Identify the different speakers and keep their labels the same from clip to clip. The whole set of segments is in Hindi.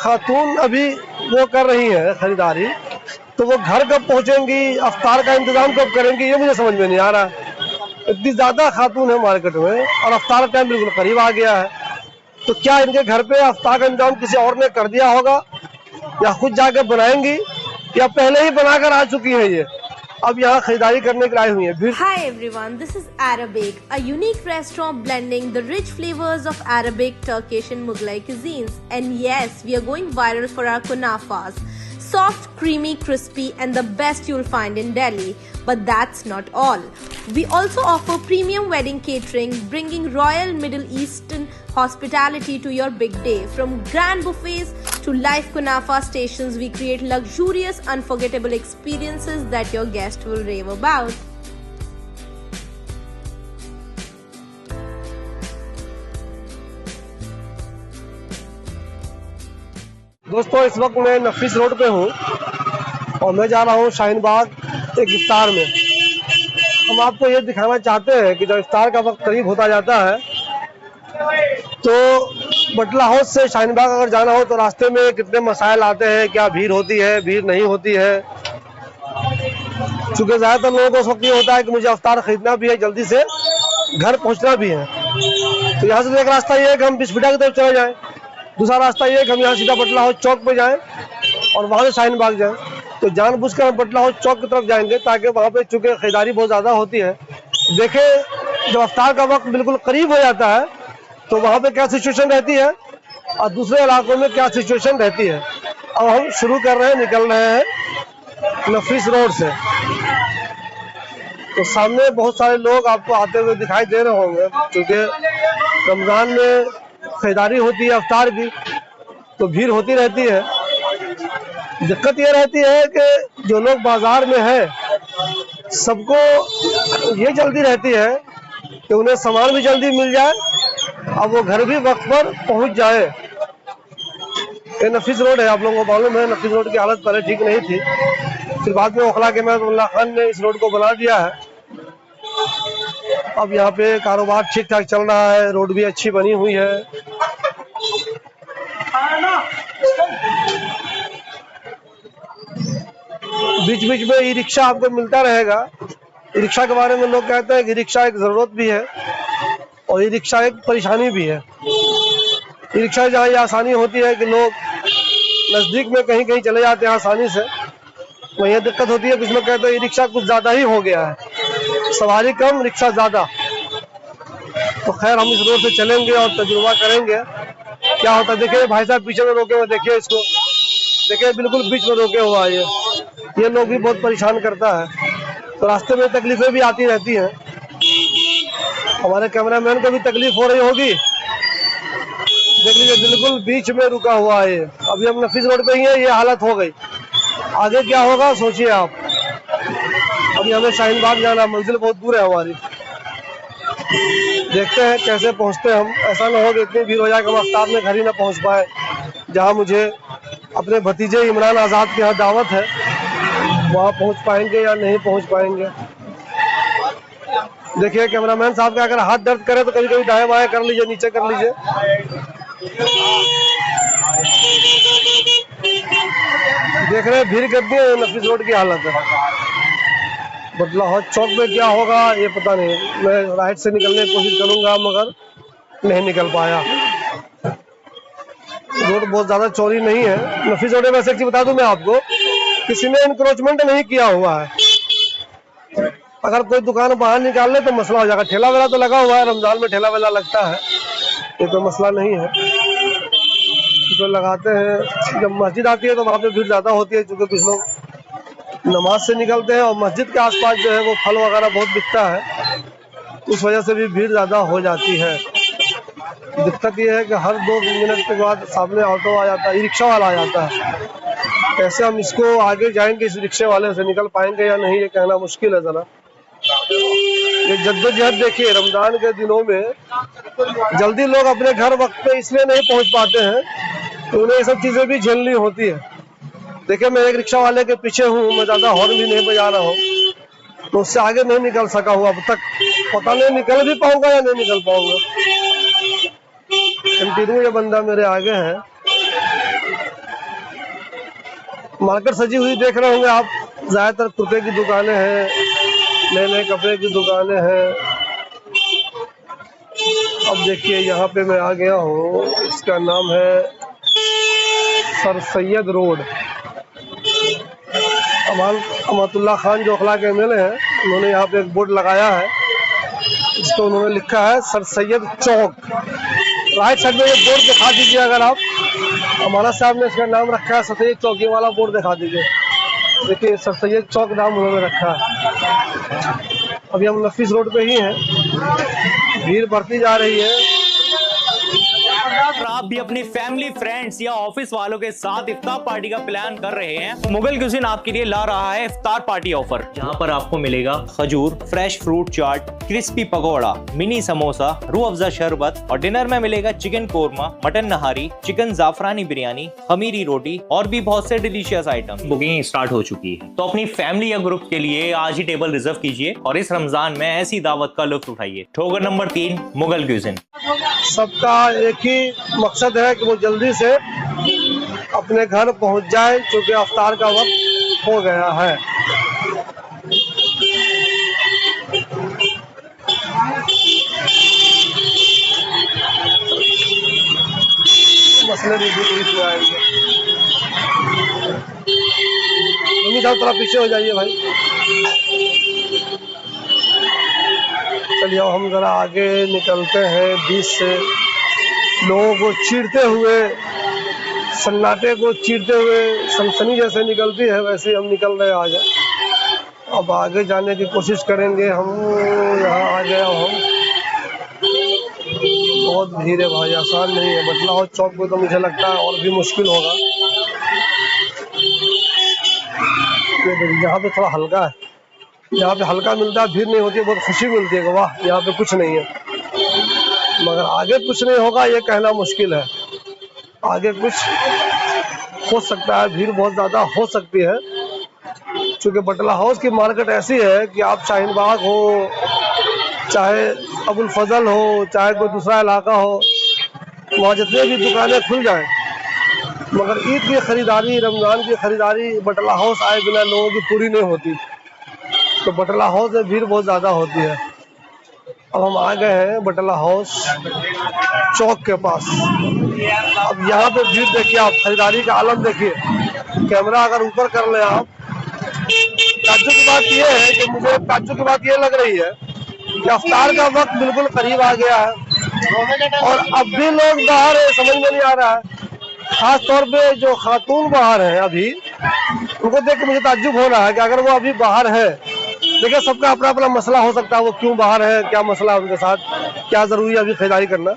Speaker 1: खातून अभी वो कर रही है खरीदारी, तो वो घर कब पहुंचेंगी, अफ्तार का इंतजाम कब करेंगी, ये मुझे समझ में नहीं आ रहा। इतनी ज्यादा खातून है मार्केट में और अफ्तार टाइम बिल्कुल करीब आ गया है, तो क्या इनके घर पे अफ्तार का इंतजाम किसी और ने कर दिया होगा या खुद जाके बनाएंगी या पहले ही बनाकर आ चुकी है ये, अब यहाँ खरीदारी करने के लिए आई हुई है।
Speaker 2: Hi everyone, this is Arabic, a unique restaurant blending the rich flavors of Arabic, Turkish and Mughlai cuisines. And yes, we are going viral for our kunafas. Soft, creamy, crispy and the best you'll find in Delhi. But that's not all. We also offer premium wedding catering, bringing royal Middle Eastern hospitality to your big day. From grand buffets to live kunafa stations, we create luxurious, unforgettable experiences that your guest will rave about.
Speaker 1: दोस्तों, इस वक्त मैं नफीस रोड पे हूँ और मैं जा रहा हूँ शाहीन बाग एक इफ्तार में। हम आपको ये दिखाना चाहते हैं कि जब इफ्तार का वक्त करीब होता जाता है तो बटला हाउस से शाहीन बाग अगर जाना हो तो रास्ते में कितने मसाइल आते हैं, क्या भीड़ होती है, भीड़ नहीं होती है। चूँकि ज़्यादातर लोगों को उस वक्त ये होता है कि मुझे इफ्तार खरीदना भी है, जल्दी से घर पहुँचना भी है, तो यहाँ से एक रास्ता ये है कि हम बिस्मिल्लाह की तरफ चले जाएँ, दूसरा रास्ता ये है कि हम यहाँ सीधा बटला हाउस चौक पे जाएं और वहाँ से शाहीन बाग जाएं। तो जानबूझकर हम बटला हाउस चौक की तरफ जाएंगे ताकि वहाँ पे चूँकि खरीदारी बहुत ज़्यादा होती है। देखें जब अफ्तार का वक्त बिल्कुल करीब हो जाता है तो वहाँ पे क्या सिचुएशन रहती है और दूसरे इलाकों में क्या सिचुएशन रहती है। अब हम शुरू कर रहे हैं, निकल रहे हैं नफीस रोड से। तो सामने बहुत सारे लोग आपको आते हुए दिखाई दे रहे होंगे, क्योंकि रमज़ान में खरीदारी होती है अफ्तार की, तो भीड़ होती रहती है। दिक्कत ये रहती है कि जो लोग बाजार में है सबको ये जल्दी रहती है कि उन्हें सामान भी जल्दी मिल जाए और वो घर भी वक्त पर पहुंच जाए। ये नफीस रोड है, आप लोगों को मालूम है नफीस रोड की हालत पहले ठीक नहीं थी, फिर बाद में ओखला के महमूदुल्लाह खान ने इस रोड को बना दिया है। अब यहाँ पे कारोबार ठीक ठाक चल रहा है, रोड भी अच्छी बनी हुई है। बीच बीच में ई रिक्शा आपको मिलता रहेगा। ई रिक्शा के बारे में लोग कहते हैं कि रिक्शा एक जरूरत भी है और ई रिक्शा एक परेशानी भी है। ई रिक्शा जहाँ ये आसानी होती है कि लोग नज़दीक में कहीं कहीं चले जाते हैं आसानी से, वहीं दिक्कत होती है, कुछ लोग कहते हैं ई रिक्शा कुछ ज़्यादा ही हो गया है, सवारी कम रिक्शा ज़्यादा। तो खैर हम इस रोड से चलेंगे और तजुर्बा करेंगे क्या होता है। देखिए भाई साहब पीछे में रोके हुए, देखिए इसको, देखिए बिल्कुल बीच में रोके हुआ है ये लोग भी बहुत परेशान करता है। तो रास्ते में तकलीफें भी आती रहती हैं, हमारे कैमरामैन को भी तकलीफ हो रही होगी। देख लीजिए बिल्कुल बीच में रुका हुआ है। अभी हम नफीस रोड पे ही है, ये हालत हो गई, आगे क्या होगा सोचिए आप। अभी हमें शाहीन बाग जाना, मंजिल बहुत दूर है हमारी, देखते हैं कैसे पहुंचते हैं हम। ऐसा ना हो कि इतनी भीड़ हो जाए कि हम अफ्तार में घर ही ना पहुंच पाए, जहां मुझे अपने भतीजे इमरान आज़ाद के यहाँ दावत है, वहाँ पहुंच पाएंगे या नहीं पहुंच पाएंगे। देखिए कैमरामैन साहब का अगर हाथ दर्द करे तो कभी कभी दाएं बाएं कर लीजिए, नीचे कर लीजिए। देख रहे हैं भीड़ कितनी है, नफीस रोड की हालत है। बटला हाउस चौक में क्या होगा ये पता नहीं। मैं राइट से निकलने की कोशिश करूंगा मगर नहीं निकल पाया। रोड बहुत ज्यादा चौड़ी नहीं है नफीस रोड में। वैसे एक चीज बता दूं मैं आपको, किसी ने इंक्रोचमेंट नहीं किया हुआ है। अगर कोई दुकान बाहर निकाल ले तो मसला हो जाएगा। ठेला वेला तो लगा हुआ है, रमजान में ठेला वेला लगता है, ये कोई मसला नहीं है। तो लगाते हैं, जब मस्जिद आती है तो वहाँ पे भीड़ ज्यादा होती है, क्योंकि कुछ लोग नमाज से निकलते हैं और मस्जिद के आसपास जो है वो फल वगैरह बहुत बिकता है, उस वजह से भी भीड़ ज़्यादा हो जाती है। दिक्कत ये है कि हर 2 मिनट के बाद सामने ऑटो आ जाता है, रिक्शा वाला आ जाता है। कैसे हम इसको आगे जाएंगे, इस रिक्शे वाले से निकल पाएंगे या नहीं, ये कहना मुश्किल है ज़रा। ये जद्दोजहद देखिए, रमज़ान के दिनों में जल्दी लोग अपने घर वक्त पे इसलिए नहीं पहुँच पाते हैं तो उन्हें ये सब चीज़ें भी झेलनी होती है। देखिए मैं एक रिक्शा वाले के पीछे हूँ, मैं ज़्यादा हॉर्न भी नहीं बजा रहा हूँ, तो उससे आगे नहीं निकल सका हूँ अब तक। पता नहीं निकल भी पाऊंगा या नहीं निकल पाऊंगा। कंटिन्यू ये बंदा मेरे आगे है, मार्केट सजी हुई देख रहे होंगे आप, ज्यादातर कुर्ते की दुकानें हैं, नए नए कपड़े की दुकानें हैं। अब देखिए यहाँ पे मैं आ गया हूँ, इसका नाम है सर सैयद रोड। अमातुल्लाह खान जो अखला के MLA हैं, उन्होंने यहाँ पे एक बोर्ड लगाया है, जिसको उन्होंने लिखा है सर सैयद चौक। राइट साइड में ये बोर्ड दिखा दीजिए अगर आप, हमारा साहब ने इसका नाम रखा है सर सैयद चौक, ये वाला बोर्ड दिखा दीजिए। देखिए सर सैयद चौक नाम उन्होंने रखा है। अभी हम नफीस रोड पे ही हैं, भीड़ बढ़ती जा रही है।
Speaker 3: अगर आप भी अपनी फैमिली, फ्रेंड्स या ऑफिस वालों के साथ इफ्तार पार्टी का प्लान कर रहे हैं, मुगल क्यूजिन आपके लिए ला रहा है इफ्तार पार्टी ऑफर, जहां पर आपको मिलेगा खजूर, fresh fruit chaat, crispy pakora, mini samosa, Rooh Afza शरबत और डिनर में मिलेगा chicken korma, mutton nihari, chicken जाफरानी बिरयानी, खमीरी रोटी और भी बहुत से डिलीशियस आइटम। बुकिंग स्टार्ट हो चुकी है, तो अपनी फैमिली या ग्रुप के लिए आज ही टेबल रिजर्व कीजिए और इस रमजान में ऐसी दावत का लुत्फ उठाइए। ठोकर नंबर 3, मुगल क्यूजिन।
Speaker 1: सबका एक ही मकसद है कि वो जल्दी से अपने घर पहुंच जाए, क्योंकि अफ्तार का वक्त हो गया है। मसले भी बीच में आएंगे। थोड़ा पीछे हो जाइए भाई। चलिए हम जरा आगे निकलते हैं। बीच से लोगों को चीरते हुए, सन्नाटे को चीरते हुए सनसनी जैसे निकलती है, वैसे हम निकल रहे आज। अब आगे जाने की कोशिश करेंगे हम। यहाँ आ गया हम, बहुत भीड़ है भाई, आसान नहीं है। बटला चौक पे तो मुझे लगता है और भी मुश्किल होगा। यहाँ पे थोड़ा हल्का है, यहाँ पे हल्का मिलता है, भीड़ नहीं होती है, बहुत खुशी मिलती है। वाह, यहाँ पे कुछ नहीं है, मगर आगे कुछ नहीं होगा ये कहना मुश्किल है। आगे कुछ हो सकता है, भीड़ बहुत ज़्यादा हो सकती है, क्योंकि बटला हाउस की मार्केट ऐसी है कि आप शाहीन बाग हो, चाहे अबुल फजल हो, चाहे कोई दूसरा इलाका हो, वहाँ जितने भी दुकानें खुल जाएं, मगर ईद की खरीदारी, रमज़ान की खरीदारी बटला हाउस आए बिना लोगों की पूरी नहीं होती। तो बटला हाउस में भीड़ बहुत ज़्यादा होती है। अब हम आ गए हैं बटला हाउस चौक के पास। अब यहाँ पे भीड़ देखिए आप, खरीदारी का आलम देखिए। कैमरा अगर ऊपर कर ले आप, ताज्जुब की बात ये है कि मुझे ताज्जुब की बात ये लग रही है कि अफ्तार का वक्त बिल्कुल करीब आ गया है और अब भी लोग बाहर है, समझ में नहीं आ रहा है। खास तौर पे जो खातून बाहर हैं अभी, उनको देख के मुझे ताज्जुब हो रहा है कि अगर वो अभी बाहर है, देखिए सबका अपना अपना मसला हो सकता है, वो क्यों बाहर है, क्या मसला है उनके साथ, क्या जरूरी है अभी खरीदारी करना।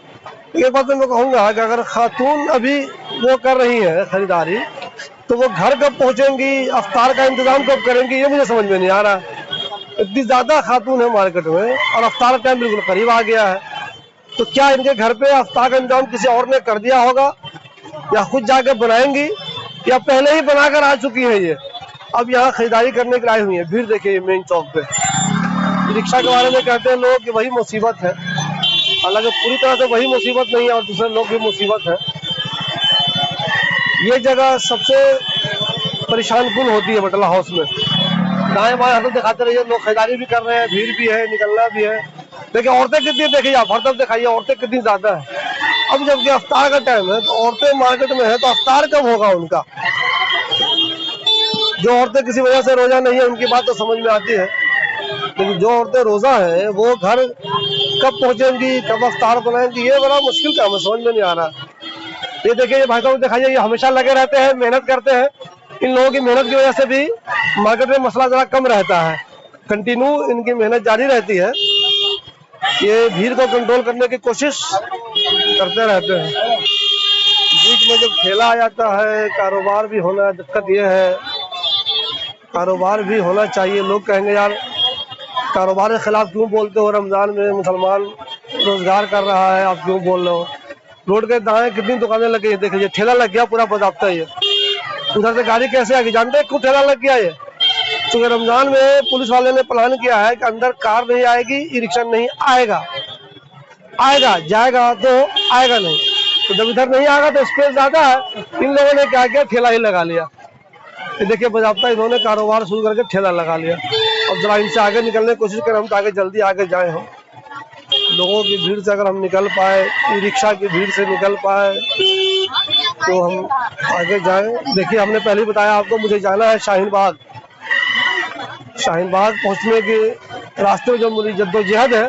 Speaker 1: एक बात मैं कहूँगा कि अगर खातून अभी वो कर रही है खरीदारी, तो वो घर कब पहुँचेंगी, अफ्तार का इंतजाम कब करेंगी, ये मुझे समझ में नहीं आ रहा। इतनी ज्यादा खातून है मार्केट में और अफ्तार का टाइम बिल्कुल करीब आ गया है, तो क्या इनके घर पे अफ्तार का इंतजाम किसी और ने कर दिया होगा, या खुद जाकर बनाएंगी, या पहले ही बनाकर आ चुकी है ये, अब यहाँ खरीदारी करने के लिए आई हुई है। भीड़ देखिए मेन चौक पे। रिक्शा के बारे में कहते हैं लोग कि वही मुसीबत है, हालांकि पूरी तरह से वही मुसीबत नहीं है और दूसरे लोग भी मुसीबत है। ये जगह सबसे परेशान कुन होती है बटला हाउस में। दाएं बाएं हाथ दिखाते रहिए, लोग खरीदारी भी कर रहे हैं, भीड़ भी है, निकलना भी है। देखिए औरतें कितनी, देखिए आप हर तरफ दिखाइए, औरतें कितनी ज्यादा है। अब जबकि अफ्तार का टाइम है, तो औरतें मार्केट में है, तो अफ्तार कब होगा उनका। जो औरतें किसी वजह से रोजा नहीं है, उनकी बात तो समझ में आती है, लेकिन जो औरतें रोजा है वो घर कब पहुंचेंगी, कब अफ्तार बनाएंगी, ये बड़ा मुश्किल काम है, समझ में नहीं आ रहा। ये देखिए, ये भाई साहब दिखाइए, ये हमेशा लगे रहते हैं, मेहनत करते हैं। इन लोगों की मेहनत की वजह से भी मार्केट में मसला जरा कम रहता है, कंटिन्यू इनकी मेहनत जारी रहती है। ये भीड़ को कंट्रोल करने की कोशिश करते रहते हैं। बीच में जब ठेला आ जाता है, कारोबार भी होना, दिक्कत ये है, कारोबार भी होना चाहिए। लोग कहेंगे यार कारोबार के खिलाफ क्यों बोलते हो, रमजान में मुसलमान रोजगार कर रहा है, आप क्यों बोल रहे हो। रोड के दाएं कितनी दुकानें लगी है, देखिए ठेला लग गया पूरा बाज़ाब्ता। ये उधर से गाड़ी कैसे आ गई, जानते हैं क्यों ठेला लग गया ये, क्योंकि रमजान में पुलिस वाले ने प्लान किया है कि अंदर कार नहीं आएगी, ई रिक्शा नहीं आएगा, आएगा जाएगा तो आएगा नहीं। तो जब इधर नहीं आएगा तो स्पेस ज्यादा है, इन लोगों ने क्या किया, ठेला ही लगा लिया। ये देखिए बजाबता इन्होंने कारोबार शुरू करके ठेला लगा लिया। अब जरा इनसे आगे निकलने की कोशिश करें हम, ताकि जल्दी आगे जाए हम। लोगों की भीड़ से अगर हम निकल पाए, ई रिक्शा की भीड़ से निकल पाए तो हम आगे जाएं। देखिए हमने पहले ही बताया आपको, मुझे जाना है शाहीन बाग। शाहीन बाग पहुंचने के रास्ते में जो मेरी जद्दोजहद है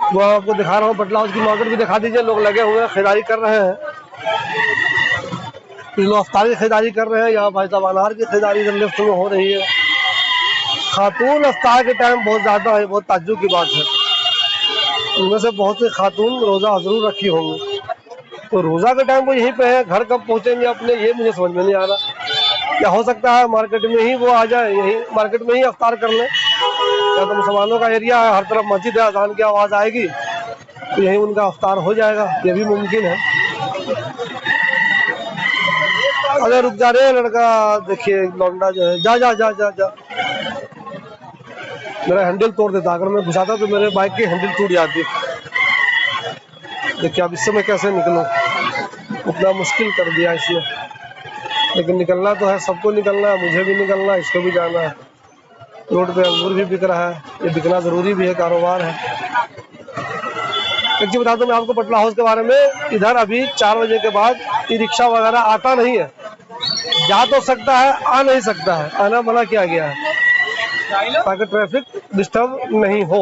Speaker 1: वो आपको दिखा रहा हूँ। बटला हाउस की मार्केट भी दिखा दीजिए। लोग लगे हुए हैं, खरीदारी कर रहे हैं। कुछ लोग अफ्तार की खरीदारी कर रहे हैं। यहाँ भाई साहब अनार की खरीदारी लिफ्ट में हो रही है। खातून अफ्तार के टाइम बहुत ज़्यादा है, बहुत ताज्जुब की बात है। उनमें से बहुत से खातून रोज़ा जरूर रखी होंगी, तो रोज़ा के टाइम वो यहीं पे है। घर कब पहुँचेंगे अपने, ये मुझे समझ में नहीं आ रहा। क्या हो सकता है मार्केट में ही वो आ जाए, यही मार्केट में ही अफ्तार कर लें, या तो मुसलमानों का एरिया है, हर तरफ मस्जिद है, अजान की आवाज़ आएगी तो यही उनका अफ्तार हो जाएगा, ये भी मुमकिन है। अरे रुक जा रे लड़का, देखिए लौंडा जो है, जा जा जा जा जा, मेरा हैंडल तोड़ देता। अगर मैं घुसाता तो मेरे बाइक की हैंडल टूट जाती। देखिए अब इससे मैं कैसे निकलूं, इतना मुश्किल कर दिया इसने। लेकिन निकलना तो है, सबको निकलना है, मुझे भी निकलना है, इसको भी जाना है। रोड पे अंगूर भी बिक रहा है, ये बिकना जरूरी भी है, कारोबार है। एक चीज बता दूं मैं आपको बटला हाउस के बारे में, इधर अभी 4 बजे के बाद ई रिक्शा वगैरह आता नहीं है। जा तो सकता है, आ नहीं सकता है, आना मना किया गया है ताकि ट्रैफिक डिस्टर्ब नहीं हो।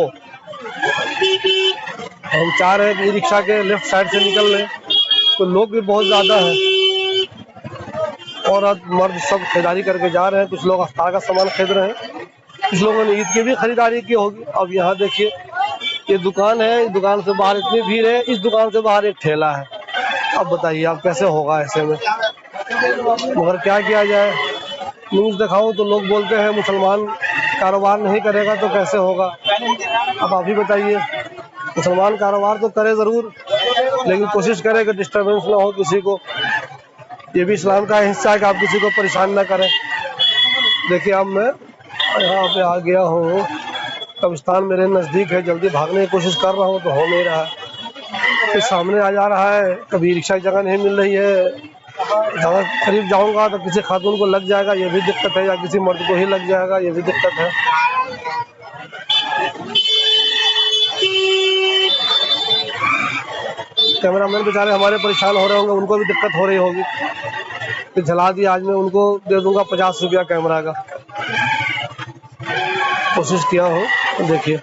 Speaker 1: हम चाह रहे हैं कि ई रिक्शा के लेफ्ट साइड से निकल लें, तो लोग भी बहुत ज़्यादा है। औरत मर्द सब खरीदारी करके जा रहे हैं। कुछ लोग अफ्तार का सामान खरीद रहे हैं, कुछ लोगों ने ईद की भी खरीदारी की होगी। अब यहाँ देखिए ये दुकान है, दुकान से बाहर इतनी भीड़ है, इस दुकान से बाहर एक ठेला है। अब बताइए अब कैसे होगा ऐसे में, मगर क्या किया जाए। न्यूज़ दिखाऊं तो लोग बोलते हैं मुसलमान कारोबार नहीं करेगा तो कैसे होगा। अब आप ही बताइए, मुसलमान कारोबार तो करे ज़रूर, लेकिन कोशिश करें कि डिस्टर्बेंस ना हो किसी को। ये भी इस्लाम का हिस्सा है कि आप किसी को परेशान ना करें। देखिए अब मैं यहाँ पे आ गया हूँ, कब्रिस्तान मेरे नज़दीक है, जल्दी भागने की कोशिश कर रहा हूँ तो हो नहीं रहा है। फिर सामने आ जा रहा है, कभी रिक्शा की जगह नहीं मिल रही है। ज़्यादा करीब जाऊँगा तो किसी खातून को लग जाएगा, ये भी दिक्कत है, या किसी मर्द को ही लग जाएगा, ये भी दिक्कत है। कैमरामैन बेचारे हमारे परेशान हो रहे होंगे, उनको भी दिक्कत हो रही होगी। तो जला दिया, आज मैं उनको दे दूंगा 50 रुपया कैमरा का। कोशिश किया हूँ, तो देखिए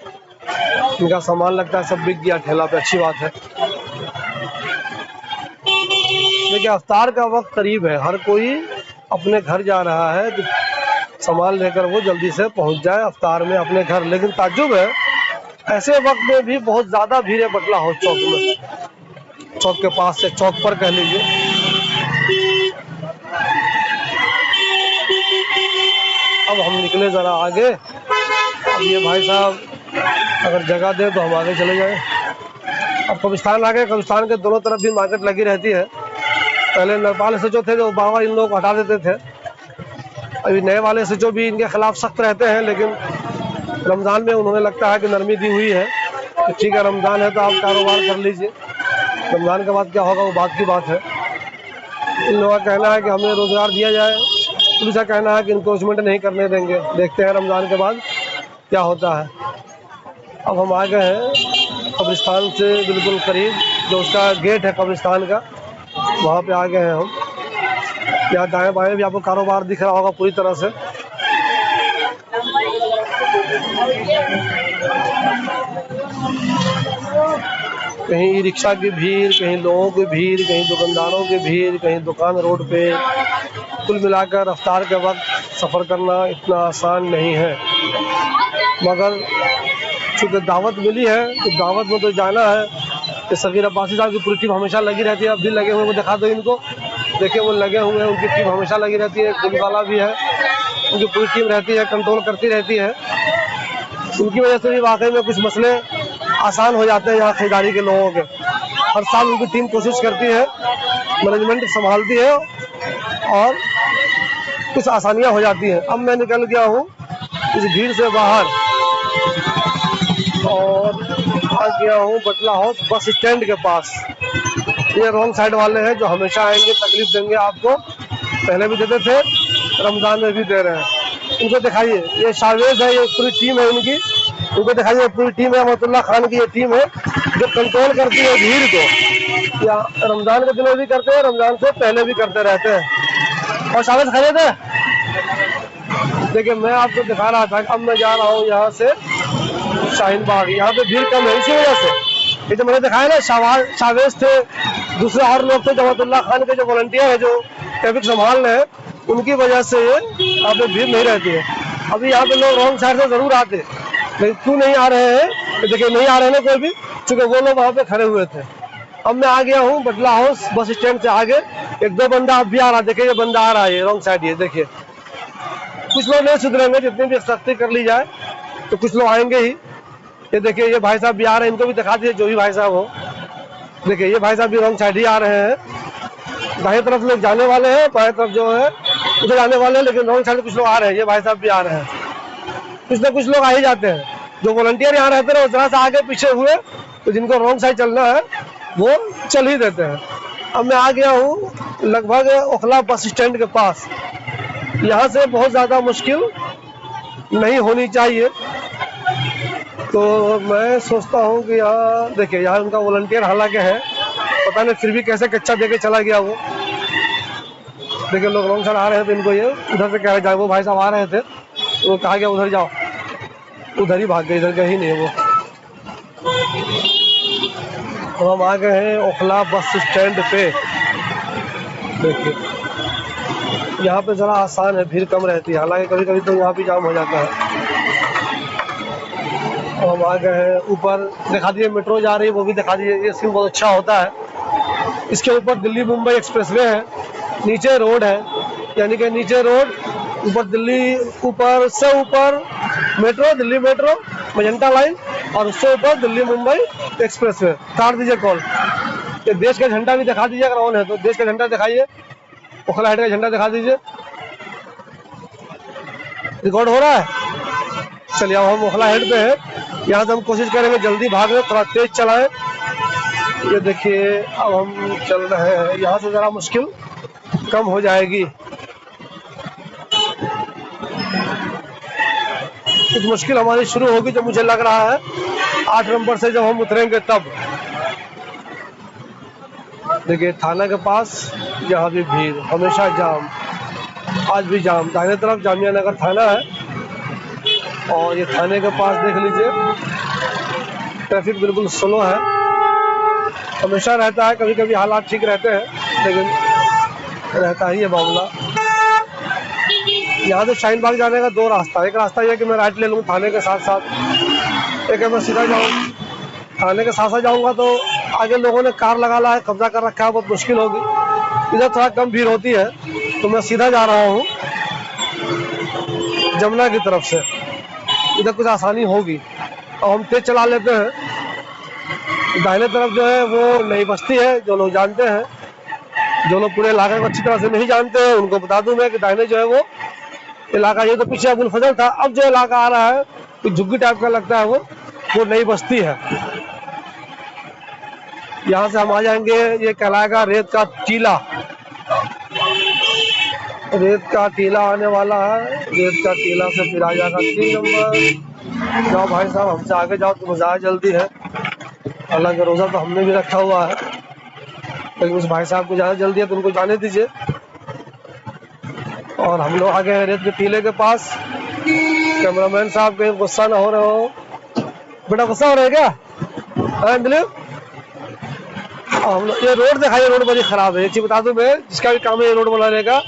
Speaker 1: इनका सामान लगता है सब बिक गया ठेला पे, अच्छी बात है। देखिए अफ्तार का वक्त करीब है, हर कोई अपने घर जा रहा है तो सामान लेकर वो जल्दी से पहुंच जाए अफ्तार में अपने घर। लेकिन ताज्जुब है, ऐसे वक्त में भी बहुत ज़्यादा भीड़ है बटला हाउस चौक में, चौक के पास से, चौक पर कह लीजिए। अब हम निकले ज़रा आगे। अब ये भाई साहब अगर जगह दे तो हम आगे चले जाएं। अब कब्रिस्तान आ गए, कब्रिस्तान के दोनों तरफ भी मार्केट लगी रहती है। पहले नेपाल से जो थे जो बाबा इन लोगों को हटा देते थे, अभी नए वाले से जो भी इनके खिलाफ सख्त रहते हैं। लेकिन रमज़ान में उन्होंने लगता है कि नरमी दी हुई है कि ठीक है रमज़ान है तो आप कारोबार कर लीजिए, रमज़ान के बाद क्या होगा वो बात की बात है। इन लोगों का कहना है कि हमें रोज़गार दिया जाए, पुलिस का कहना है कि इंक्रोचमेंट नहीं करने देंगे। देखते हैं रमज़ान के बाद क्या होता है। अब हम आ गए हैं कब्रिस्तान से बिल्कुल करीब, जो उसका गेट है कब्रिस्तान का, वहाँ पे आ गए हैं हम। यहाँ दाएं बाएं भी आपको कारोबार दिख रहा होगा पूरी तरह से। कहीं ई रिक्शा की भीड़, कहीं लोगों की भीड़, कहीं दुकानदारों की भीड़, कहीं दुकान रोड पे। कुल मिलाकर अफ्तार के वक्त सफ़र करना इतना आसान नहीं है, मगर चूँकि दावत मिली है तो दावत में तो जाना है। सगीर अब्बासी साहब की पूरी टीम हमेशा लगी रहती है। अब भी लगे हुए, वो दिखा दो इनको, देखिए वो लगे हुए हैं, उनकी टीम हमेशा लगी रहती है। पुलिस वाला भी है, उनकी पूरी टीम रहती है, कंट्रोल करती रहती है। उनकी वजह से भी वाकई में कुछ मसले आसान हो जाते हैं यहाँ खरीदारी के लोगों के। हर साल उनकी टीम कोशिश करती है, मैनेजमेंट संभालती है और कुछ आसानियाँ हो जाती हैं। अब मैं निकल गया हूँ इस भीड़ से बाहर और आ गया हूँ बटला हाउस बस स्टैंड के पास। ये रॉन्ग साइड वाले हैं जो हमेशा आएंगे, तकलीफ देंगे आपको, पहले भी देते थे, रमजान में भी दे रहे हैं। इनको दिखाइए, ये शावेज है, ये पूरी टीम है इनकी। इनको दिखाइए, पूरी टीम है, रहमतुल्लाह खान की ये टीम है जो कंट्रोल करती है भीड़ को। या रमजान के दिनों भी करते हैं, रमजान से पहले भी करते रहते हैं। और शावेज खाए थे। देखिए मैं आपको दिखा रहा था, अब मैं जा रहा हूँ यहाँ से शाहीन बाग। यहाँ पे भीड़ कम है इसी वजह से। ये जो मैंने दिखाया ना, शावेज थे, दूसरे और लोग थे, रहमतुल्लाह खान के जो वॉलंटियर है जो ट्रैफिक संभाल रहे हैं, उनकी वजह से ये यहाँ पे भीड़ नहीं रहती है। अभी यहाँ पे लोग रॉन्ग साइड से जरूर आते, लेकिन क्यों नहीं आ रहे हैं? तो देखिए नहीं आ रहे हैं कोई भी, क्योंकि वो लोग वहाँ पे खड़े हुए थे। अब मैं आ गया हूँ बटला हाउस बस स्टैंड से आगे। एक दो बंदा अब भी आ रहा, देखिए ये बंदा आ रहा है, ये रॉन्ग साइड। ये देखिए कुछ लोग नहीं सुधरेंगे, जितनी भी सख्ती कर ली जाए तो कुछ लोग आएंगे ही। ये देखिए ये भाई साहब भी आ रहे हैं, इनको भी दिखा दीजिए जो भी भाई साहब हो। देखिए ये भाई साहब भी रॉन्ग साइड ही आ रहे हैं। दाएं तरफ लोग जाने वाले हैं, बाएं तरफ जो है उधर जाने वाले हैं, लेकिन रॉन्ग साइड कुछ लोग आ रहे हैं। ये भाई साहब भी आ रहे हैं, कुछ ना कुछ लोग आ ही जाते हैं। जो वॉलंटियर यहाँ रहते हैं जरा सा आगे पीछे हुए तो जिनको रॉन्ग साइड चलना है वो चल ही देते हैं। अब मैं आ गया हूँ लगभग ओखला बस स्टैंड के पास। यहाँ से बहुत ज़्यादा मुश्किल नहीं होनी चाहिए, तो मैं सोचता हूँ कि यहाँ देखिए, यहाँ उनका वॉलंटियर हालांकि है, पता नहीं फिर भी कैसे कच्चा देके चला गया वो। देखिए लोग रॉन्ग साइड आ रहे हैं तो इनको ये उधर से कह जाए। वो भाई साहब आ रहे थे तो वो कहा गया उधर जाओ, उधर ही भाग गए, इधर गए ही नहीं वो। तो हम आ गए हैं ओखला बस स्टैंड पे। देखिए यहाँ पे ज़रा आसान है, भीड़ कम रहती है, हालांकि कभी कभी तो यहाँ भी जाम हो जाता है। तो हम आ गए हैं ऊपर, दिखा दीजिए मेट्रो जा रही है, वो भी दिखा दीजिए। ये सीन बहुत अच्छा होता है। इसके ऊपर दिल्ली मुंबई एक्सप्रेसवे है, नीचे रोड है, यानी कि नीचे रोड, ऊपर दिल्ली, ऊपर से ऊपर metro, Delhi metro magenta line, और उससे ऊपर दिल्ली मुंबई एक्सप्रेसवे। काट दीजिए कॉल। ये देश का झंडा भी दिखा दीजिए, अगर ऑन है तो देश का झंडा दिखाइए, ओखला हेड का झंडा दिखा दीजिए। रिकॉर्ड हो रहा है? चलिए अब हम ओखला हेड पे है। यहाँ से हम कोशिश करेंगे जल्दी भागने, थोड़ा तेज चलाएं। ये देखिए अब हम चल रहे हैं, यहाँ से ज़रा मुश्किल कम हो जाएगी। कुछ मुश्किल हमारी शुरू होगी जब मुझे लग रहा है 8 नंबर से जब हम उतरेंगे तब। देखिए थाना के पास यहाँ भी भीड़, हमेशा जाम, आज भी जाम। दाहिने तरफ जामिया नगर थाना है और ये थाने के पास देख लीजिए ट्रैफिक बिल्कुल स्लो है, हमेशा रहता है। कभी कभी हालात ठीक रहते हैं लेकिन रहता ही है मामला। यहाँ से शाहीन बाग जाने का दो रास्ता, एक रास्ता ये कि मैं राइट ले लूँ थाने के साथ साथ, एक है मैं सीधा जाऊँ। थाने के साथ साथ जाऊँगा तो आगे लोगों ने कार लगा ला है, कब्जा कर रखा है, बहुत मुश्किल होगी। इधर थोड़ा कम भीड़ होती है तो मैं सीधा जा रहा हूँ जमुना की तरफ से, इधर कुछ आसानी होगी। और हम तेज चला लेते हैं। दाहिने तरफ जो है वो नई बस्ती है, जो लोग जानते हैं, जो लोग पूरे इलाके को अच्छी तरह से नहीं जानते हैं उनको बता दूं मैं कि दाहिने जो है वो इलाका, ये तो पीछे अबुल फजल था, अब जो इलाका आ रहा है कुछ झुग्गी टाइप का लगता है, वो नई बस्ती है। यहाँ से हम आ जाएंगे, ये कहलाएगा रेत का टीला। रेत का टीला आने वाला है, रेत का टीला से फिर आ जाएगा 3 नंबर। जाओ भाई साहब हमसे आगे जाओ, तो मजा जल्दी है। हालांकि रोजा तो हमने भी रखा हुआ है, लेकिन उस भाई साहब को ज़्यादा जल्दी है तो उनको जाने दीजिए। और हम लोग आ गए हैं रेत के टीले के पास। कैमरामैन साहब कहीं गुस्सा ना हो रहे हो, बेटा गुस्सा हो रहा है क्या? दिलीप हम लोग ये रोड दिखाइए, रोड बड़ी खराब है। एक चीज बता दूं मैं, जिसका भी काम है ये रोड बनाने का,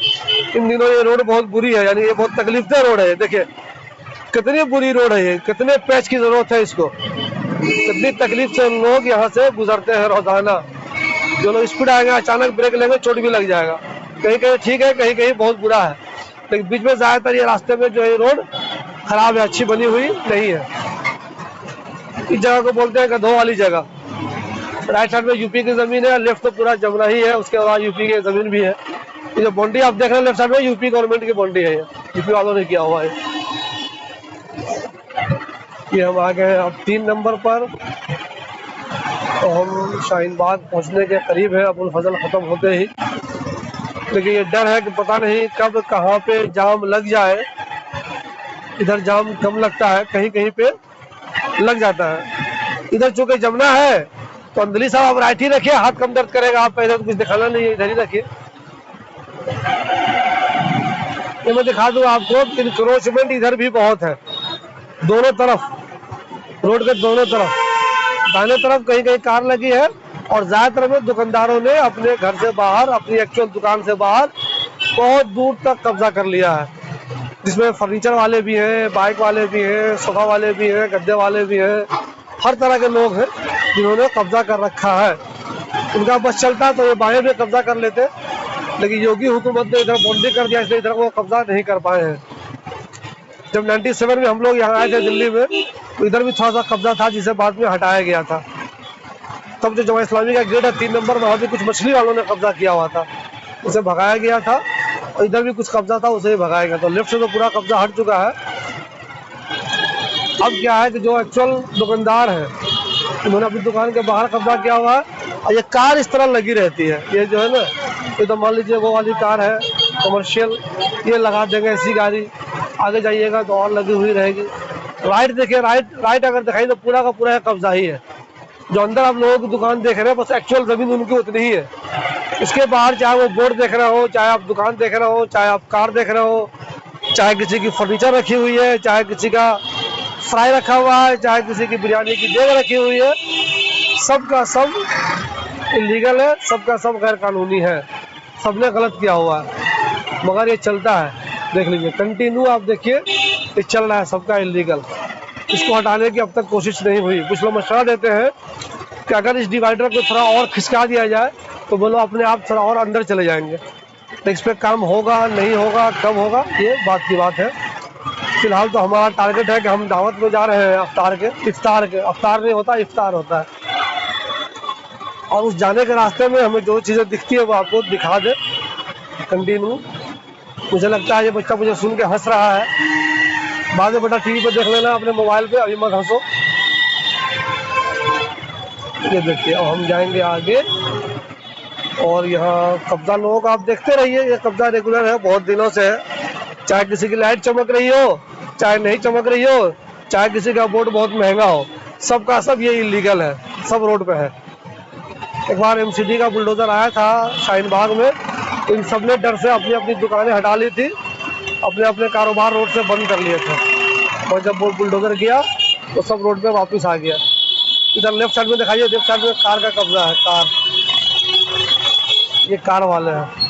Speaker 1: इन दिनों ये रोड बहुत बुरी है, यानी ये बहुत तकलीफदेह रोड है। देखिए कितनी बुरी रोड है ये, कितने पैच की जरूरत है इसको, कितनी तकलीफ से लोग यहाँ से गुजरते हैं रोजाना। जो लोग स्पीड आएंगे अचानक ब्रेक लेंगे, चोट भी लग जाएगा। कहीं कहीं ठीक है, कहीं कहीं बहुत बुरा है, लेकिन बीच में ज्यादातर ये रास्ते में जो है रोड खराब है, अच्छी बनी हुई नहीं है। इस जगह को बोलते हैं गधों वाली जगह। राइट साइड में यूपी की जमीन है, लेफ्ट तो पूरा जमुना ही है, उसके बाद यूपी की जमीन भी है। ये जो बाउंड्री आप देख रहे हैं लेफ्ट साइड में, यूपी गवर्नमेंट की बाउंड्री है, यूपी वालों ने किया हुआ है। ये हम आ गए अब 3 नंबर पर, तो हम शाहीन बाग पहुंचने के करीब है, अबुल फजल खत्म होते ही। लेकिन ये डर है कि पता नहीं कब कहाँ पे जाम लग जाए। इधर जाम कम लगता है, कहीं कहीं पे लग जाता है। इधर चूंकि जमना है तो अंदली साहब आप राइट ही रखिए, हाथ कम दर्द करेगा। आप इधर तो कुछ दिखाना नहीं है, इधर ही रखिए। ये मैं दिखा दूं आपको, इंक्रोचमेंट इधर भी बहुत है, दोनों तरफ, रोड के दोनों तरफ। दाहिने तरफ कहीं कहीं कार लगी है और ज्यादातर में दुकानदारों ने अपने घर से बाहर, अपनी एक्चुअल दुकान से बाहर बहुत दूर तक कब्जा कर लिया है, जिसमें फर्नीचर वाले भी हैं, बाइक वाले भी हैं, सोफा वाले भी हैं, गद्दे वाले भी हैं। हर तरह के लोग हैं जिन्होंने कब्जा कर रखा है। उनका बस चलता तो ये बाएं भी कब्जा कर लेते, लेकिन योगी हुकूमत ने इधर बाउंड्री कर दिया, इसलिए इधर वो कब्जा नहीं कर पाए हैं। जब 97 में हम लोग यहाँ आए थे दिल्ली में, तो इधर भी थोड़ा सा कब्जा था, जिसे बाद में हटाया गया था। तब जो जमात इस्लामी का गेट है 3 नंबर, वहाँ भी कुछ मछली वालों ने कब्जा किया हुआ था, उसे भगाया गया था। और इधर भी कुछ कब्जा था, उसे ही भगाया गया। तो लेफ्ट से तो पूरा कब्जा हट चुका है। अब क्या है कि जो एक्चुअल दुकानदार है, उन्होंने अपनी दुकान के बाहर कब्जा किया हुआ है। और ये कार इस तरह लगी रहती है, ये जो है ना, ये तो मान लीजिए वो वाली कार है कमर्शियल, ये लगा देंगे ऐसी गाड़ी। आगे जाइएगा तो और लगी हुई रहेगी। राइट देखिए, राइट अगर दिखाई तो पूरा का पूरा कब्जा ही है। जो अंदर आप लोगों की दुकान देख रहे हैं, बस एक्चुअल जमीन उनकी उतनी ही है। इसके बाहर चाहे वो बोर्ड देख रहे हो, चाहे आप दुकान देख रहे हो, चाहे आप कार देख रहे हो, चाहे किसी की फर्नीचर रखी हुई है, चाहे किसी का फ्राई रखा हुआ है, चाहे किसी की बिरयानी की देग रखी हुई है, सबका सब इलीगल है, सबका सब गैर कानूनी है, सबने गलत किया हुआ है। मगर ये चलता है, देख लीजिए कंटिन्यू, आप देखिए ये चल रहा है, सबका इलीगल। इसको हटाने की अब तक कोशिश नहीं हुई। कुछ लोग मशवरा देते हैं कि अगर इस डिवाइडर को थोड़ा और खिसका दिया जाए तो वो लोग अपने आप थोड़ा और अंदर चले जाएंगे। तो इस पर काम होगा नहीं होगा, कब होगा, ये बात की बात है। फिलहाल तो हमारा टारगेट है कि हम दावत में जा रहे हैं अफ्तार नहीं होता, इफ्तार होता है। और उस जाने के रास्ते में हमें जो चीज़ें दिखती है वो आपको दिखा दे कंटिन्यू। मुझे लगता है ये बच्चा मुझे सुन के हंस रहा है, बाद में बेटा टीवी पे देख लेना अपने मोबाइल पे, अभी मत हंसो। ये देखिए, अब हम जाएंगे आगे। और यहाँ कब्जा लोगों का आप देखते रहिए, ये कब्जा रेगुलर है, बहुत दिनों से है। चाहे किसी की लाइट चमक रही हो, चाहे नहीं चमक रही हो, चाहे किसी का बोर्ड बहुत महंगा हो, सबका सब ये इलीगल है, सब रोड पे है। एक बार एमसीडी का बुलडोजर आया था शाहीन बाग में, इन सब ने डर से अपनी अपनी दुकानें हटा ली थी, अपने अपने कारोबार रोड से बंद कर लिए थे। और जब वो बुलडोजर गया तो सब रोड पे वापस आ गया। इधर लेफ्ट साइड में दिखाइए, लेफ्ट साइड में कार का कब्जा है, कार, ये कार वाले हैं।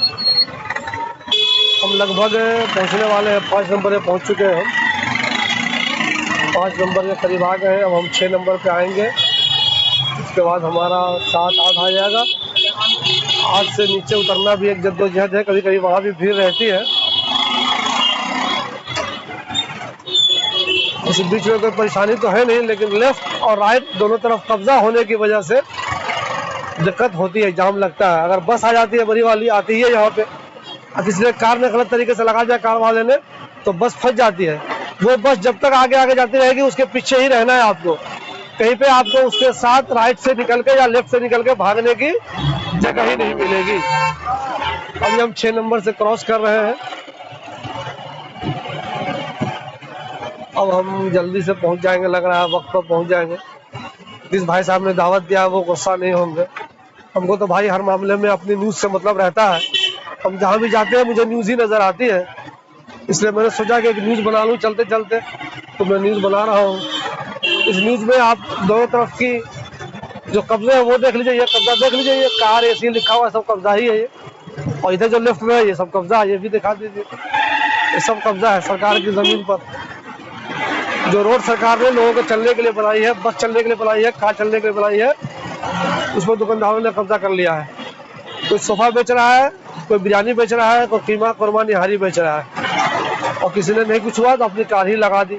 Speaker 1: हम लगभग पहुंचने वाले हैं, 5 नंबर पे पहुंच चुके हैं हम, 5 नंबर के करीब आ गए हैं। अब हम 6 नंबर पे आएंगे, उसके बाद हमारा 7-8 आ जाएगा। आज से नीचे उतरना भी एक जद्दोजहद है, कभी कभी वहाँ भी भीड़ रहती है। इस बीच में कोई परेशानी तो है नहीं, लेकिन लेफ्ट और राइट दोनों तरफ कब्जा होने की वजह से दिक्कत होती है, जाम लगता है। अगर बस आ जाती है, बड़ी वाली आती है यहाँ पे, किसी ने कार ने गलत तरीके से लगा दिया, कार वाले ने, तो बस फंस जाती है। वो बस जब तक आगे आगे जाती रहेगी, उसके पीछे ही रहना है आपको। कहीं पे आपको उसके साथ राइट से निकल के या लेफ्ट से निकल के भागने की जगह ही नहीं मिलेगी। अभी हम 6 नंबर से क्रॉस कर रहे हैं। अब हम जल्दी से पहुंच जाएंगे, लग रहा है वक्त पर पहुंच जाएंगे। जिस भाई साहब ने दावत दिया वो गुस्सा नहीं होंगे। हमको तो भाई हर मामले में अपनी न्यूज़ से मतलब रहता है। हम जहाँ भी जाते हैं मुझे न्यूज़ ही नज़र आती है, इसलिए मैंने सोचा कि एक न्यूज़ बना लूँ चलते चलते, तो मैं न्यूज़ बना रहा हूँ। इस न्यूज़ में आप दोनों तरफ की जो कब्जे है वो देख लीजिए, ये कब्जा देख लीजिए, ये कार एसी लिखा हुआ है, सब कब्जा ही है ये। और इधर जो लेफ्ट में है ये सब कब्जा है, ये भी दिखा दीजिए, ये सब कब्जा है सरकार की ज़मीन पर। जो रोड सरकार ने लोगों को चलने के लिए बनाई है, बस चलने के लिए बनाई है, कार चलने के लिए बनाई है, उसमें दुकानदारों ने कब्जा कर लिया है। कोई सोफा बेच रहा है, कोई बिरयानी बेच रहा है, कोई कीमा कुरमा निहारी बेच रहा है। और किसी ने नहीं कुछ हुआ तो अपनी कार ही लगा दी,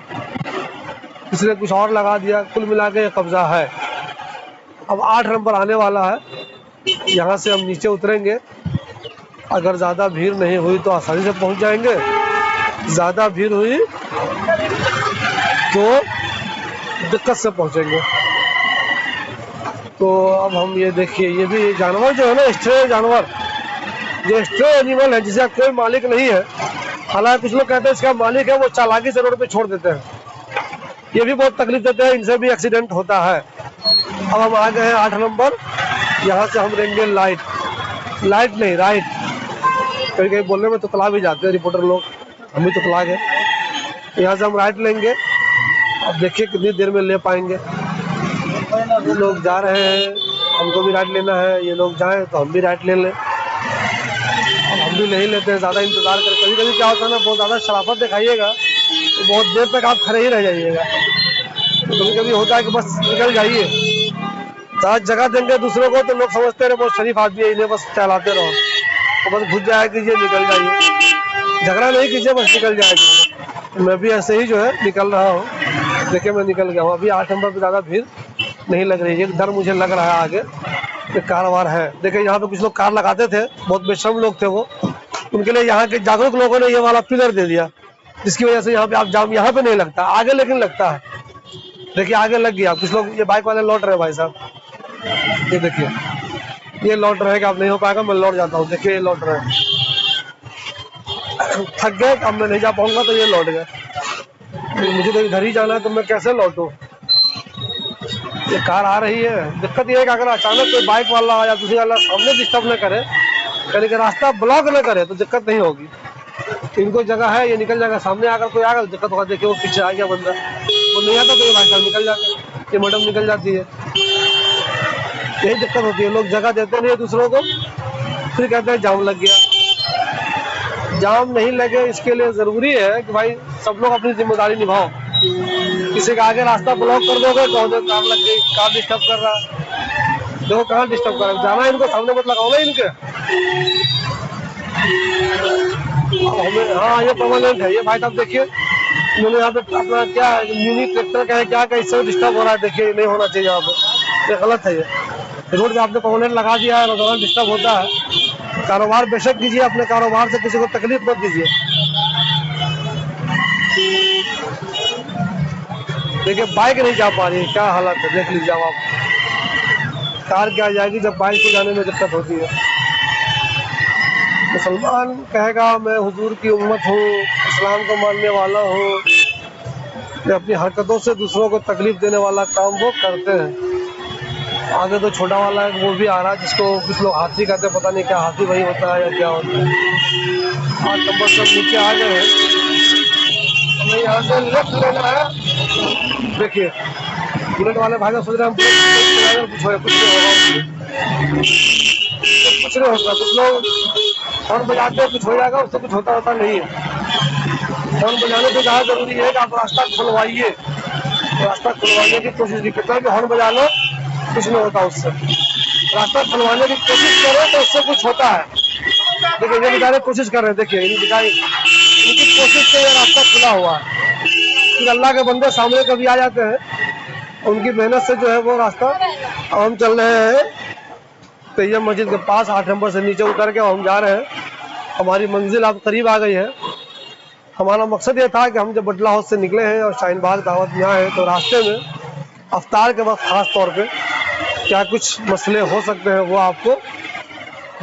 Speaker 1: किसी ने कुछ और लगा दिया। कुल मिला के कब्जा है। अब 8 नंबर आने वाला है, यहाँ से हम नीचे उतरेंगे। अगर ज़्यादा भीड़ नहीं हुई तो आसानी से पहुँच जाएंगे, ज़्यादा भीड़ हुई तो दिक्कत से पहुँचेंगे। तो अब हम ये देखिए, ये भी जानवर जो है ना, स्ट्रे जानवर, जो स्ट्रे एनिमल है जिसका कोई मालिक नहीं है, हालांकि कुछ लोग कहते हैं इसका मालिक है, वो चालाकी से रोड पे छोड़ देते हैं, ये भी बहुत तकलीफ देते हैं, इनसे भी एक्सीडेंट होता है। अब हम आ गए हैं 8 नंबर, यहाँ से हम लेंगे लाइट नहीं राइट, कहीं कहीं बोलने में तुतला भी जाते हैं रिपोर्टर लोग, हम भी तुतला गए। यहाँ से हम राइट लेंगे, अब देखिए कितनी देर में ले पाएंगे। ये लोग जा रहे हैं, हमको भी राइट लेना है, ये लोग जाएं तो हम भी राइट ले लें। अब हम भी नहीं लेते हैं, ज़्यादा इंतज़ार कर, कभी कभी क्या होता है ना, बहुत ज़्यादा शराफत दिखाइएगा तो बहुत देर तक आप खड़े ही रह जाइएगा। तो कभी कभी होता है कि बस निकल जाइए, ज़्यादा जगह देंगे दूसरों को तो लोग समझते रहे बहुत शरीफ आदमी है, इन्हें बस चलाते रहो, तो बस घुस जाया कीजिए, निकल जाइए, झगड़ा नहीं कीजिए, बस निकल जाएगी। मैं भी ऐसे ही जो है निकल रहा हूँ, देखिए मैं निकल गया हूँ। अभी 8 नंबर पर ज़्यादा भीड़ नहीं लग रही है, डर मुझे लग रहा है आगे कि कार वार है। देखिए यहाँ पे कुछ लोग कार लगाते थे, बहुत बेशर्म लोग थे वो, उनके लिए यहाँ के जागरूक लोगों ने ये वाला पिलर दे दिया, जिसकी वजह से यहाँ पे आप जाम यहाँ पे नहीं लगता, आगे लेकिन लगता है। देखिए आगे लग गया, कुछ लोग ये बाइक वाले लौट रहे हैं भाई साहब, ये देखिए ये लौट रहे हैं कि आप नहीं हो पाएगा, मैं लौट जाता हूँ। देखिए ये लौट रहे हैं, थक गए, अब मैं नहीं जा पाऊंगा तो ये लौट गए, मुझे तो इधर ही जाना है तो मैं कैसे लौटूं। ये कार आ रही है, दिक्कत ये है कि अगर अचानक कोई बाइक वाला या दूसरी वाला सामने डिस्टर्ब न करे, यानी कि रास्ता ब्लॉक न करे तो दिक्कत नहीं होगी। इनको जगह है, ये निकल जाएगा, सामने अगर कोई आएगा तो दिक्कत होगा। देखिए वो पीछे आ गया बंदा, वो नहीं आता तो ये भाई साहब निकल जाते, ये मैडम निकल जाती है, यही दिक्कत होती है। लोग जगह देते नहीं है दूसरों को, फिर कहते हैं जाम लग गया। जाम नहीं लगे इसके लिए जरूरी है कि भाई सब लोग अपनी जिम्मेदारी निभाओ। किसी का आगे रास्ता ब्लॉक कर दोगे तो कार लग गई, कार डिस्टर्ब कर रहा है, देखो कहाँ डिस्टर्ब कर रहा है, जाना है इनको, सामने मत लगाओ ना इनके। हमें हाँ ये परमानेंट है, ये भाई साहब देखिए इन्होंने यहाँ पे अपना क्या मिनी ट्रैक्टर का है क्या का, इससे डिस्टर्ब हो रहा है। देखिए नहीं होना चाहिए यहाँ पे, ये गलत है। ये रोड पे आपने परमानेंट लगा दिया है, रोजाना डिस्टर्ब होता है। कारोबार बेशक कीजिए, अपने कारोबार से किसी को तकलीफ मत दीजिए। देखिए बाइक नहीं जा पा रही है, क्या हालत है देख लीजिए आप। कार क्या जाएगी जब बाइक को जाने में दिक्कत होती है। मुसलमान कहेगा मैं हुजूर की उम्मत हूँ, इस्लाम को मानने वाला हूँ, ये अपनी हरकतों से दूसरों को तकलीफ देने वाला काम वो करते हैं। आगे तो छोटा वाला है वो भी आ रहा है, जिसको कुछ लोग हाथी कहते हैं, पता नहीं क्या हाथी वही होता है या क्या होता है। 8 नंबर सब नीचे आ गए हैं, हमें यहाँ से लेफ्ट लेना है। देखिए बुलेट वाले भाई सोच रहे हैं कुछ नहीं होगा, कुछ लोग हॉर्न बजाते हैं कुछ हो जाएगा, उससे कुछ होता नहीं है। हॉर्न बजाने से ज़्यादा जरूरी है कि आप रास्ता खुलवाइए, रास्ता खुलवाने की कोशिश नहीं, कितना भी हॉर्न बजा लो कुछ नहीं होता उससे। रास्ता खुलवाने की कोशिश करो तो उससे कुछ होता है। देखिए ये बेचारे कोशिश कर रहे हैं, देखिए इनकी कोशिश से ये रास्ता खुला हुआ है। फिर अल्लाह के बंदे सामने कभी आ जाते हैं, उनकी मेहनत से जो है वो रास्ता। हम चल रहे हैं तैयब मस्जिद के पास, 8 नंबर से नीचे उतर के हम जा रहे हैं। हमारी मंजिल अब करीब आ गई है। हमारा मकसद ये था कि हम जब बटला हाउस से निकले हैं और शाहीन बाग दावत में आए हैं, तो रास्ते में अफ्तार के वक्त ख़ास तौर पे क्या कुछ मसले हो सकते हैं वो आपको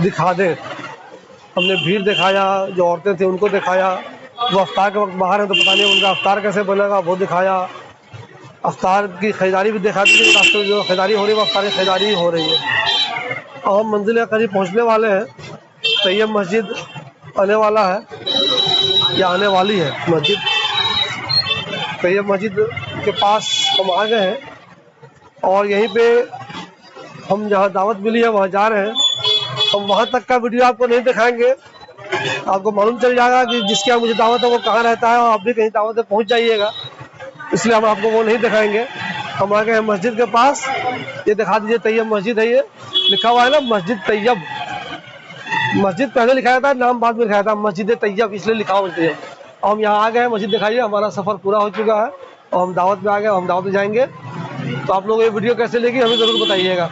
Speaker 1: दिखा दें। हमने भीड़ दिखाया, जो औरतें थी उनको दिखाया, वो अफ्तार के वक्त बाहर है तो पता नहीं उनका अफ्तार कैसे बनेगा वो दिखाया। अफ्तार की खरीदारी भी दिखा दी कि रास्ते में जो खरीदारी हो रही है वो अफ्तार की खरीदारी हो रही है। अब हम मंजिल के करीब पहुँचने वाले हैं। तैयब मस्जिद आने वाला है या आने वाली है मस्जिद। तैयब मस्जिद के पास हम आ गए हैं और यहीं पे हम जहाँ दावत मिली है वहाँ जा रहे हैं। हम वहाँ तक का वीडियो आपको नहीं दिखाएंगे, आपको मालूम चल जाएगा कि जिसके यहाँ मुझे दावत है वो कहाँ रहता है और आप भी कहीं दावत में पहुँच जाइएगा, इसलिए हम आपको वो नहीं दिखाएंगे। हम आ गए हैं मस्जिद के पास, ये दिखा दीजिए तैयब मस्जिद है, ये लिखा हुआ है ना मस्जिद तैयब। मस्जिद पहले लिखाया था, नाम बाद में लिखाया था मस्जिद तैयब, इसलिए लिखा हुआ तैयब। हम यहाँ आ गए हैं, मस्जिद दिखाइए। हमारा सफ़र पूरा हो चुका है और हम दावत में आ गए, हम दावत में जाएंगे। तो आप लोग ये वीडियो कैसे लगी हमें ज़रूर बताइएगा।